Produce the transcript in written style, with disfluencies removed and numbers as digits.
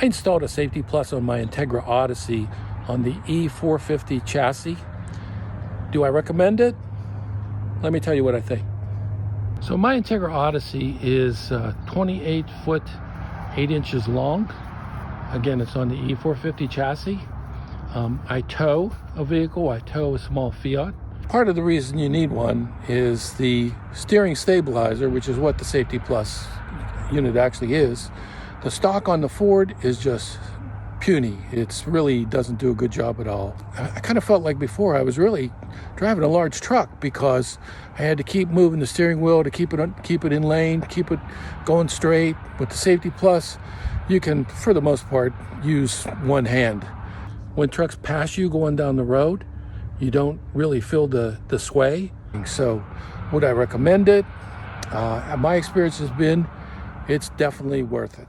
I installed a Safety Plus on my Integra Odyssey on the E450 chassis. Do I recommend it? Let me tell you what I think. So my Integra Odyssey is 28 foot 8 inches long. Again, it's on the E450 chassis. I tow a vehicle, I tow a small Fiat. Part of the reason you need one is the steering stabilizer, which is what the Safety Plus unit actually is. The stock on the Ford is just puny. It really doesn't do a good job at all. I kind of felt like before I was really driving a large truck because I had to keep moving the steering wheel to keep it in lane, keep it going straight. With the Safety Plus, you can, for the most part, use one hand. When trucks pass you going down the road, you don't really feel the sway. So would I recommend it? My experience has been it's definitely worth it.